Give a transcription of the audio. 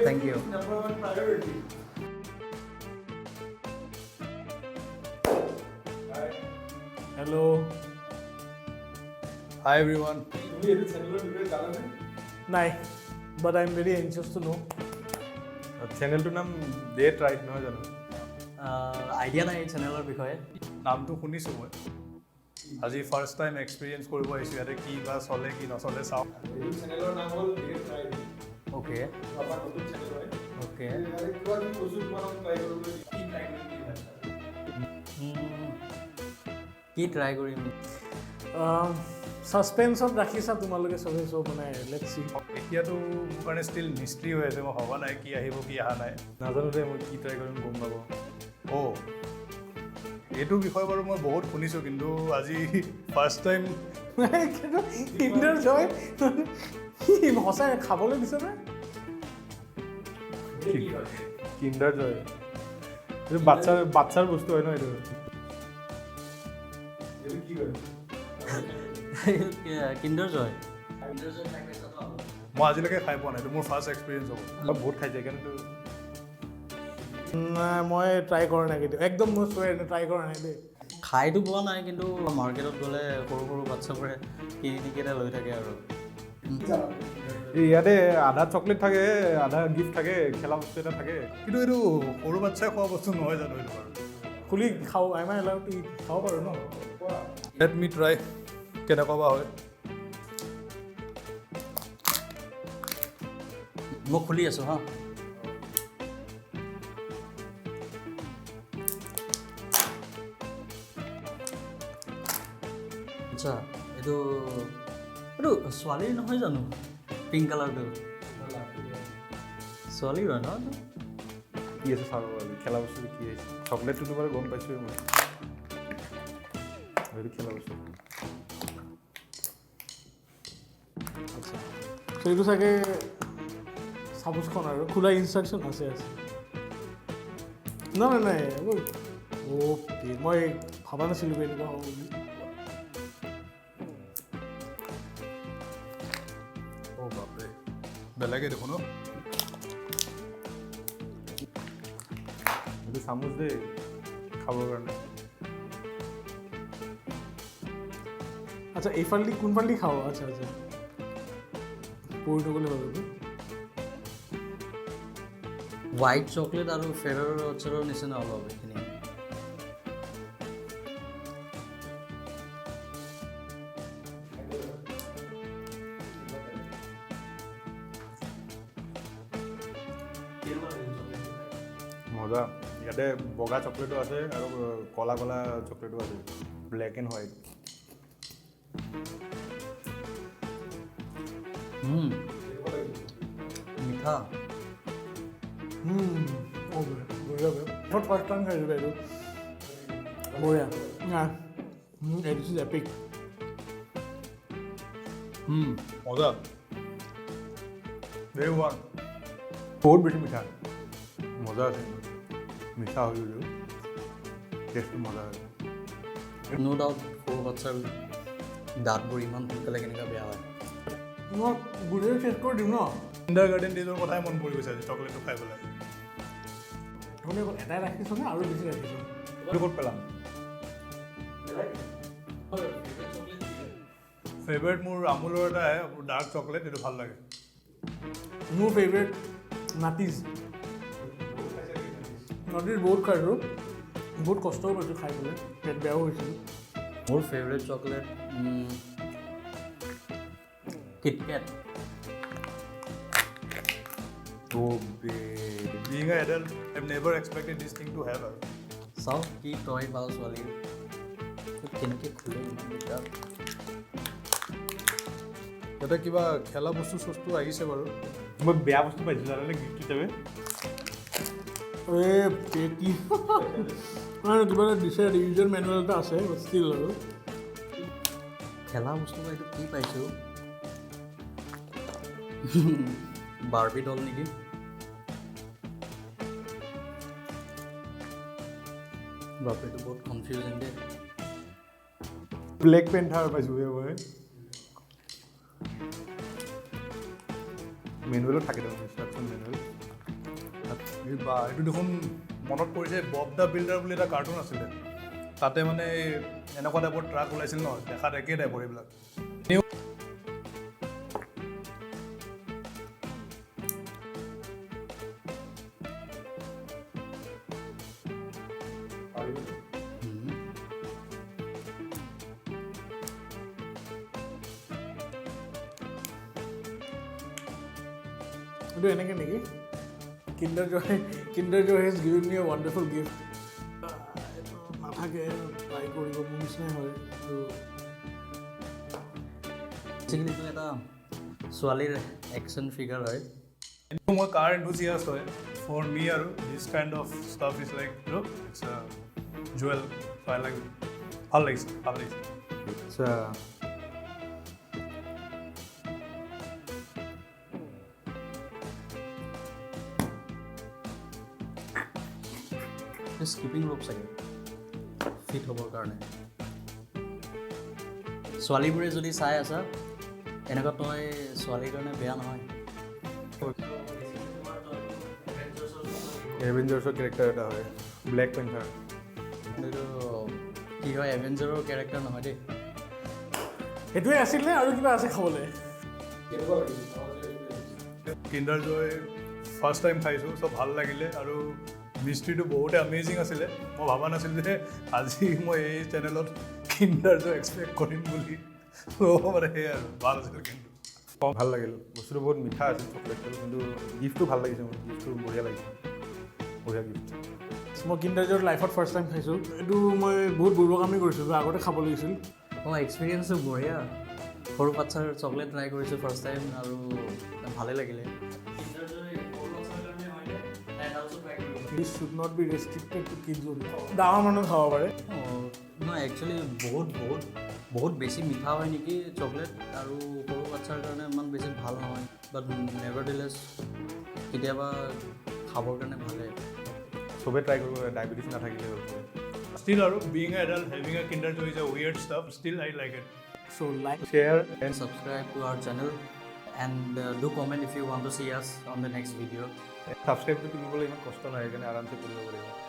Thank you. Number one priority. Hi. Hello. Hi everyone. তুমি এটো চেনেলৰ বিষয়ে জানানে? নাই, but I'm very anxious to know. চেনেলটোৰ নাম ডেট ৰাইট নহয় জানো? আইডিয়া নাই এই চেনেলৰ বিষয়ে। নামটো শুনিছোঁ মই আজি ফাৰ্ষ্ট টাইম এক্সপিৰিয়েঞ্চ কৰিব আহিছোঁ ইয়াতে কি বা চলে কি নচলে চাওঁ এইটো চেনেলৰ নাম হ'ল ডেট ৰাইট। Okay. আমাৰ নতুন চেনেল হয়। Okay. ইয়াৰে কিবা কি বস্তু তোমাক ট্ৰাই কৰিবলৈ কি ট্ৰাই কৰিম কি ভাবিছা? কি ট্ৰাই কৰিম? ছাছপেন্সত ৰাখিছা তোমালোকে চবে চ' মানে লেটছ চি। এতিয়াতো মোৰ কাৰণে ষ্টিল মিষ্ট্ৰি হৈ আছে মই ভবা নাই কি আহিব কি অহা নাই নাজানো দে মই কি ট্ৰাই কৰিম গম পাব। অ' এইটো বিষয়ে বাৰু মই বহুত শুনিছোঁ কিন্তু আজি ফাৰ্ষ্ট টাইম কিন্তু কিণ্ডাৰ জয় সঁচাই খাবলৈ দিছেনে? কিণ্ডাৰ জয় এইটো বাচ্চাৰ বস্তু হয় ন এইটো। এইটো কি হয়? কিণ্ডাৰ জয়। মই আজিলৈকে খাই পোৱা নাই এইটো মোৰ ফাৰ্ষ্ট এক্সপিৰিয়েঞ্চ হ'ব বহুত খাইছে কিন্তু নাই মই ট্ৰাই কৰা নাই কিন্তু একদম মই ট্ৰাই কৰা নাই দেই। খাইতো পোৱা নাই কিন্তু মাৰ্কেটত গ'লে সৰু সৰু বাচ্চাবোৰে কিনি কেইটা লৈ থাকে আৰু। ইয়াতে আধা চকলেট থাকে আধা গিফ্ট থাকে খেলা বস্তু এটা থাকে। কিন্তু এইটো সৰু বাচ্চাই খোৱা বস্তু নহয় জানো এইটো বাৰু খুলি খাওঁ আইমা এলাউড খাব পাৰোঁ ন? লেট মি ট্ৰাই কেনেকুৱা বা হয় মই খুলি আছোঁ হা। আচ্ছা এইটো ছোৱালীৰ নহয় জানো পিংক কালাৰটো? ছোৱালীৰ হয় ন? কি আছে চাব পাৰি খেলা বস্তুটো কি আছে চকলেটটোতো বাৰু গম পাইছোঁৱে মই সেইটো খেলা বস্তু। আচ্ছা চ' এইটো চাগে চামুচখন আৰু খোলা ইনষ্ট্ৰাকশ্যন আছে নাই নাই নাই অ'কে মই ভবা নাছিলোঁ এনেকুৱা হ'ব বুলি। অ' বাপৰে বেলেগে দেখোন ন এইটো চামুচ দেই খাবৰ কাৰণে। আচ্ছা এইফালেদি কোনফালেদি খাওঁ? আচ্ছা আচ্ছা পৰি নগ'লে বাৰু হোৱাইট চকলেট আৰু ফেৰৰ ৰচৰৰ নিচিনা অলপ এইখিনি। মজা ইয়াতে বগা চকলেটো আছে আৰু কলা কলা চকলেটো আছে ব্লেক এণ্ড হোৱাইট। মিঠা। বঢ়িয়া মই ফাৰ্ষ্ট টাইম খাইছোঁ এইটো বঢ়িয়া নাই এইটো ইজ এপিক। মজা ভেৰি ওৱান বহুত বেছি মিঠা মজা আছে মিঠা হৈ গ'লেও টেষ্টটো মজা আছে। ন' ডাউট সৰু বাচ্ছাৰ দাঁতবোৰ ইমান সোনকালে কেনেকৈ বেয়া হয়। মই গোটেই চেক কৰি দিম ন? কিণ্ডাৰ গাৰ্ডেন ডেজৰ কথাই মন পৰি গৈছে আজি চকলেটটো খাই পেলাই আপুনি অকল এটাই ৰাখিছোঁ নে আৰু বেছি ৰাখিছোঁ? এইটো ক'ত পেলাম? ফেভৰেট মোৰ আমুলৰ এটা আহে ডাৰ্ক চকলেট এইটো ভাল লাগে মোৰ ফেভৰেট নাটিজ বহুত খাইছোঁ বহুত কষ্টও পাইছোঁ খাই পেলাই পেট বেয়াও হৈছিল। মোৰ favourite chocolate KitKat. Being an adult, I've never expected this thing to have. চাওক কি টয় পাওঁ ছোৱালীৰ কেনেকৈ খোলে ইমান দিগদাৰ। ইয়াতে কিবা খেলা বস্তু চস্তু আহিছে বাৰু মই বেয়া বস্তু পাইছোঁ জানানে গিফ্ট হিচাপে। কি কিবা এটা দিছে ইউজাৰ মেনুৱেল এটা আছে ষ্টিল আৰু খেলা বস্তু এইটো কি পাইছোঁ বাৰ্বি ডল নেকি? বাপৰেটো বহুত কনফিউজিং দেই। ব্লেক পেন্থাৰ পাইছোঁ মই মেনুৱেলত থাকে দেখোন ইনষ্ট্ৰাকশ্যন মেনুৱেল এই বা এইটো দেখোন মনত পৰিছে বব দ্য বিল্ডাৰ বুলি এটা কাৰ্টুন আছিলে তাতে মানে এই এনেকুৱা টাইপৰ ট্ৰাক ওলাইছিল ন দেখাত একেই টাইপৰ এইবিলাক এইটো এনেকৈ নেকি Kinder Joy has given me a wonderful gift এইটো নাথাকে ট্ৰাই কৰিব মোৰ নিচিনাই হয় আৰু বেচিকেলি এইটো এটা ছোৱালীৰ একশ্যন ফিগাৰ হয় এনেও মই কাৰ এনথুচিয়াষ্ট হয় ফৰ মি আৰু this kind of stuff is like it's jewel so' I like ভাল লাগিছে আচ্ছা স্কিপিং ৰ'প চাগে ফিট হ'বৰ কাৰণে ছোৱালীবোৰে যদি চাই আছা এনেকুৱা তই ছোৱালীৰ কাৰণে বেয়া নহয় এভেঞ্জাৰ্ছৰ কেৰেক্টাৰ এটা হয় ব্লেক পেন্থাৰ এইটো কি হয় এভেঞ্জাৰৰ কেৰেক্টাৰ নহয় দেই সেইটোৱে আছিল নে আৰু কিবা আছে খাবলৈ কিণ্ডাৰ জয় ফাৰ্ষ্ট টাইম খাইছোঁ চ' ভাল লাগিলে আৰু মিষ্ট্ৰিটো বহুতে আমেজিং আছিলে মই ভবা নাছিলোঁ যে আজি মই এই চেনেলত কিণ্ডাৰ জয় এক্সপেক্ট কৰিম বুলি চ' মানে সেয়াই আৰু ভাল আছিল কিন্তু ভাল লাগিল বস্তুটো বহুত মিঠা আছিল চকলেটটো কিন্তু গিফ্টটো ভাল লাগিছে মোৰ গিফ্টটো বঢ়িয়া লাগিছে বঢ়িয়া গিফ্ট মই কিণ্ডাৰ জয়ৰ লাইফত ফাৰ্ষ্ট টাইম খাইছোঁ এইটো মই বহুত বুৰ্বকামি কৰিছিলোঁ আগতে খাব লাগিছিল অঁ এক্সপিৰিয়েঞ্চটো বঢ়িয়া সৰু বাচ্ছাৰ চকলেট ট্ৰাই কৰিছোঁ ফাৰ্ষ্ট টাইম আৰু ভালেই লাগিলে this should not be restricted to kids only ডাঙৰ মানুহ খাব পাৰে নহয় একচুৱেলি বহুত বেছি মিঠা হয় নেকি চকলেট আৰু সৰু বাচ্ছাৰ কাৰণে ইমান বেছি ভাল নহয় বাট নেভাৰডিলেছ কেতিয়াবা খাবৰ কাৰণে ভালে চবেই ট্ৰাই কৰিব ডায়েবেটিছ নাথাকিলে হ'ল ষ্টিল আৰু being a adult having a Kinder Joy is a weird stuff still I like it so' like share and subscribe to our channel and do comment if you want to see us on the next video. ছাবস্ক্ৰাইবটো কিনিবলৈ ইমান কষ্ট নহয় সেইকাৰণে আৰামছে কৰিব পাৰিব